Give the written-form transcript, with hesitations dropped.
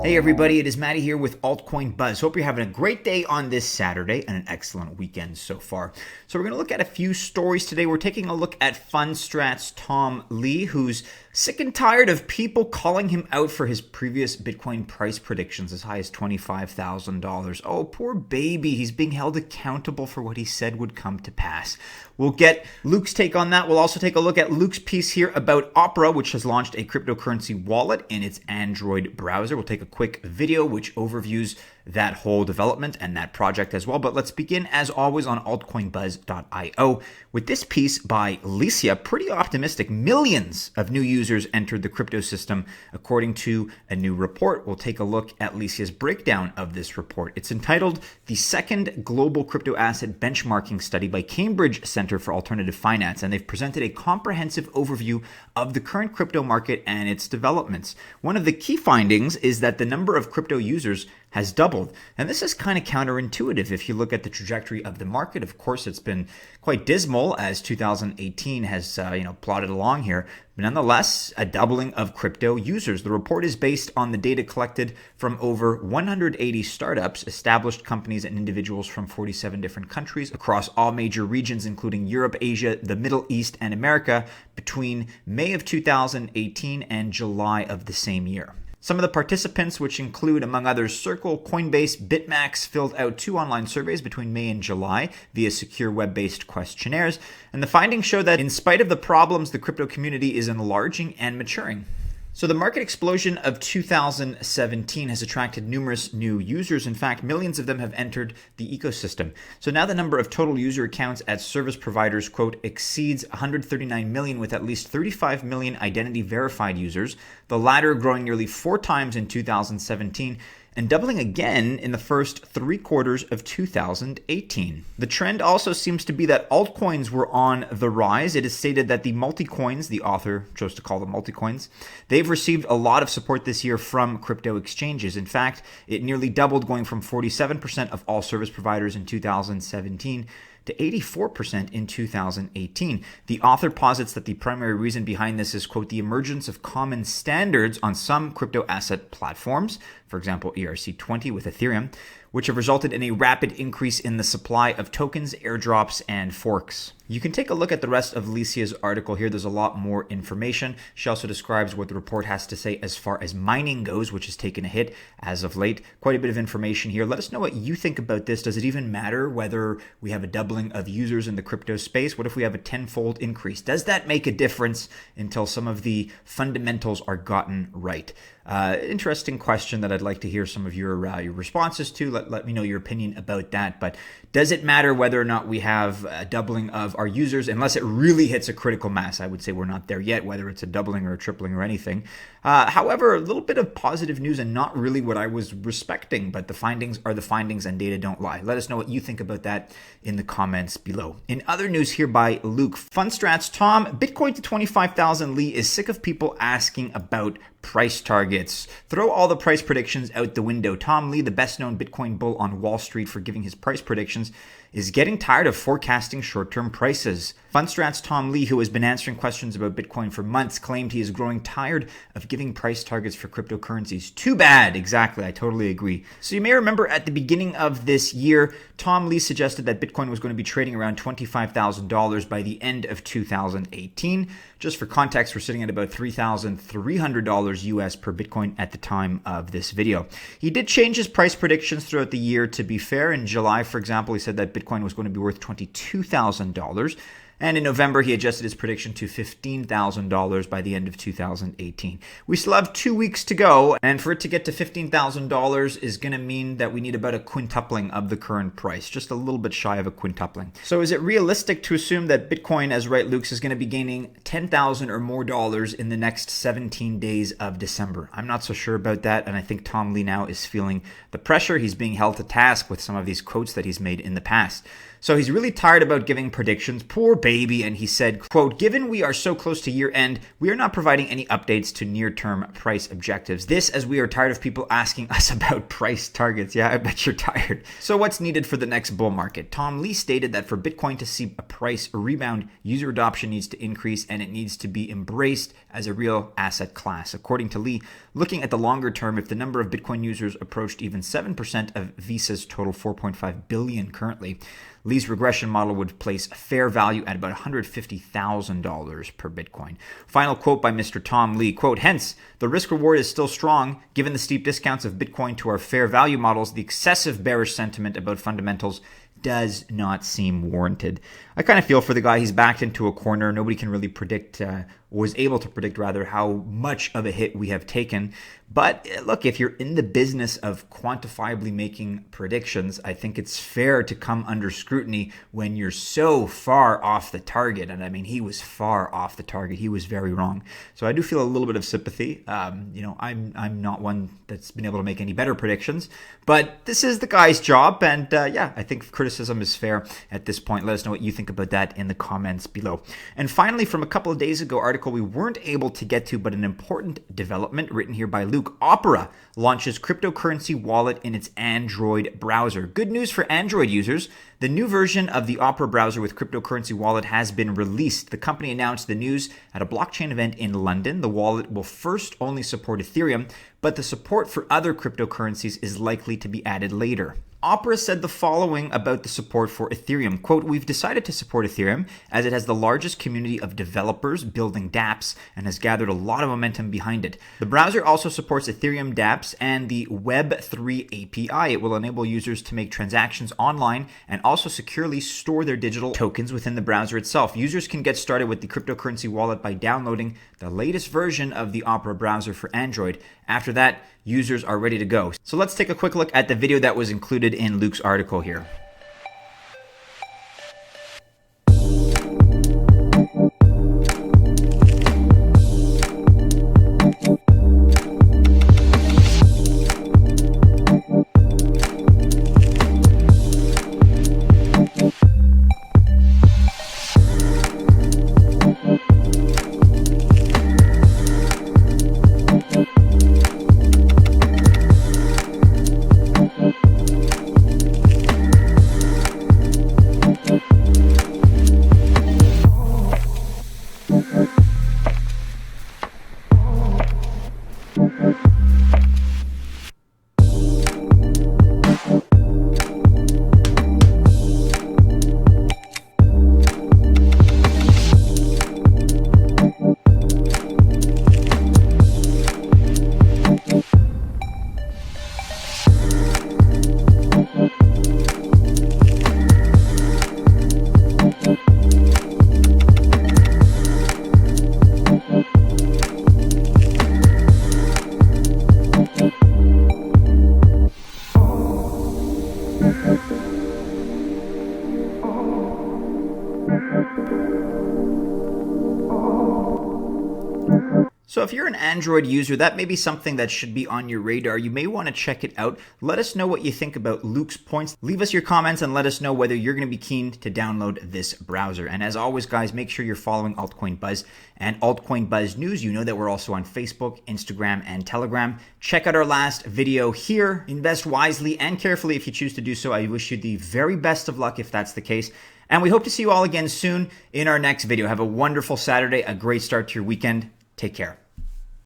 Hey everybody, it is Mattie here with Altcoin Buzz. Hope you're having a great day on this Saturday and an excellent weekend so far. So we're going to look at a few stories today. We're taking a look at Fundstrat's Tom Lee, who's sick and tired of people calling him out for his previous Bitcoin price predictions as high as $25,000. Oh, poor baby. He's being held accountable for what he said would come to pass. We'll get Luke's take on that. We'll also take a look at Luke's piece here about Opera, which has launched a cryptocurrency wallet in its Android browser. We'll take a quick video which overviews that whole development and that project as well. But let's begin, as always, on altcoinbuzz.io with this piece by Licia. Pretty optimistic. Millions of new users entered the Cryptosystem, according to a new report. We'll take a look at Licia's breakdown of this report. It's entitled The Second Global Crypto Asset Benchmarking Study by Cambridge Center for Alternative Finance, and they've presented a comprehensive overview of the current crypto market and its developments. One of the key findings is that the number of crypto users has doubled. And this is kind of counterintuitive if you look at the trajectory of the market. Of course, it's been quite dismal as 2018 has plodded along here. But nonetheless, a doubling of crypto users. The report is based on the data collected from over 180 startups, established companies, and individuals from 47 different countries across all major regions, including Europe, Asia, the Middle East, and America, between May of 2018 and July of the same year. Some of the participants, which include, among others, Circle, Coinbase, BitMax, filled out 2 online surveys between May and July via secure web-based questionnaires. And the findings show that in spite of the problems, the crypto community is enlarging and maturing. So the market explosion of 2017 has attracted numerous new users. In fact, millions of them have entered the ecosystem. So now the number of total user accounts at service providers, quote, exceeds 139 million, with at least 35 million identity verified users, the latter growing nearly 4 times in 2017 and doubling again in the first 3 quarters of 2018. The trend also seems to be that altcoins were on the rise. It is stated that the multi-coins, the author chose to call them multi-coins, they've received a lot of support this year from crypto exchanges. In fact, it nearly doubled, going from 47% of all service providers in 2017 to 84% in 2018. The author posits that the primary reason behind this is, quote, the emergence of common standards on some crypto asset platforms, for example, ERC20 with Ethereum, which have resulted in a rapid increase in the supply of tokens, airdrops, and forks. You can take a look at the rest of Licia's article here. There's a lot more information. She also describes what the report has to say as far as mining goes, which has taken a hit as of late. Quite a bit of information here. Let us know what you think about this. Does it even matter whether we have a doubling of users in the crypto space? What if we have a 10-fold increase? Does that make a difference until some of the fundamentals are gotten right? Interesting question that I'd like to hear some of your responses to. Let me know your opinion about that. But does it matter whether or not we have a doubling of our users, unless it really hits a critical mass? I would say we're not there yet, whether it's a doubling or a tripling or anything. However, a little bit of positive news and not really what I was respecting, but the findings are the findings and data don't lie. Let us know what you think about that in the comments below. In other news here by Luke, Fundstrat's Tom, Bitcoin to 25,000 Lee is sick of people asking about price targets. Throw all the price predictions out the window. Tom Lee, the best-known Bitcoin bull on Wall Street for giving his price predictions, is getting tired of forecasting short-term prices. Fundstrat's Tom Lee, who has been answering questions about Bitcoin for months, claimed he is growing tired of giving price targets for cryptocurrencies. Too bad. Exactly. I totally agree. So you may remember at the beginning of this year, Tom Lee suggested that Bitcoin was going to be trading around $25,000 by the end of 2018. Just for context, we're sitting at about $3,300 US per Bitcoin at the time of this video. He did change his price predictions throughout the year, to be fair. In July, for example, he said that Bitcoin was going to be worth $22,000. And in November, he adjusted his prediction to $15,000 by the end of 2018. We still have 2 weeks to go, and for it to get to $15,000 is going to mean that we need about a quintupling of the current price, just a little bit shy of a quintupling. So is it realistic to assume that Bitcoin, as right Luke's, is going to be gaining $10,000 or more in the next 17 days of December? I'm not so sure about that, and I think Tom Lee now is feeling the pressure. He's being held to task with some of these quotes that he's made in the past. So he's really tired about giving predictions. Poor baby, and he said, quote, "Given we are so close to year end, we are not providing any updates to near-term price objectives. This as we are tired of people asking us about price targets." Yeah, I bet you're tired. So what's needed for the next bull market? Tom Lee stated that for Bitcoin to see a price rebound, user adoption needs to increase and it needs to be embraced as a real asset class. According to Lee, looking at the longer term, if the number of Bitcoin users approached even 7% of Visa's total 4.5 billion currently, Lee's regression model would place fair value at about $150,000 per Bitcoin. Final quote by Mr. Tom Lee, quote, "Hence, the risk reward is still strong. Given the steep discounts of Bitcoin to our fair value models, the excessive bearish sentiment about fundamentals does not seem warranted." I kind of feel for the guy. He's backed into a corner. Nobody can really predict, was able to predict rather, how much of a hit we have taken. But look, if you're in the business of quantifiably making predictions, I think it's fair to come under scrutiny when you're so far off the target. And I mean, he was far off the target. He was very wrong. So I do feel a little bit of sympathy. I'm not one that's been able to make any better predictions, but this is the guy's job. And yeah, I think criticism is fair at this point. Let us know what you think about that in the comments below. And finally, from a couple of days ago, article we weren't able to get to, but an important development written here by Luke. Opera launches cryptocurrency wallet in its Android browser. Good news for Android users. The new version of the Opera browser with cryptocurrency wallet has been released. The company announced the news at a blockchain event in London. The wallet will first only support Ethereum, but the support for other cryptocurrencies is likely to be added later. Opera said the following about the support for Ethereum. Quote, "We've decided to support Ethereum as it has the largest community of developers building dApps and has gathered a lot of momentum behind it. The browser also supports Ethereum dApps and the Web3 API. It will enable users to make transactions online and also securely store their digital tokens within the browser itself. Users can get started with the cryptocurrency wallet by downloading the latest version of the Opera browser for Android. After that, users are ready to go." So let's take a quick look at the video that was included in Luke's article here. So if you're an Android user, that may be something that should be on your radar. You may want to check it out. Let us know what you think about Luke's points. Leave us your comments and let us know whether you're going to be keen to download this browser. And as always, guys, make sure you're following Altcoin Buzz and Altcoin Buzz News. You know that we're also on Facebook, Instagram, and Telegram. Check out our last video here. Invest wisely and carefully if you choose to do so. I wish you the very best of luck if that's the case. And we hope to see you all again soon in our next video. Have a wonderful Saturday, a great start to your weekend. Take care.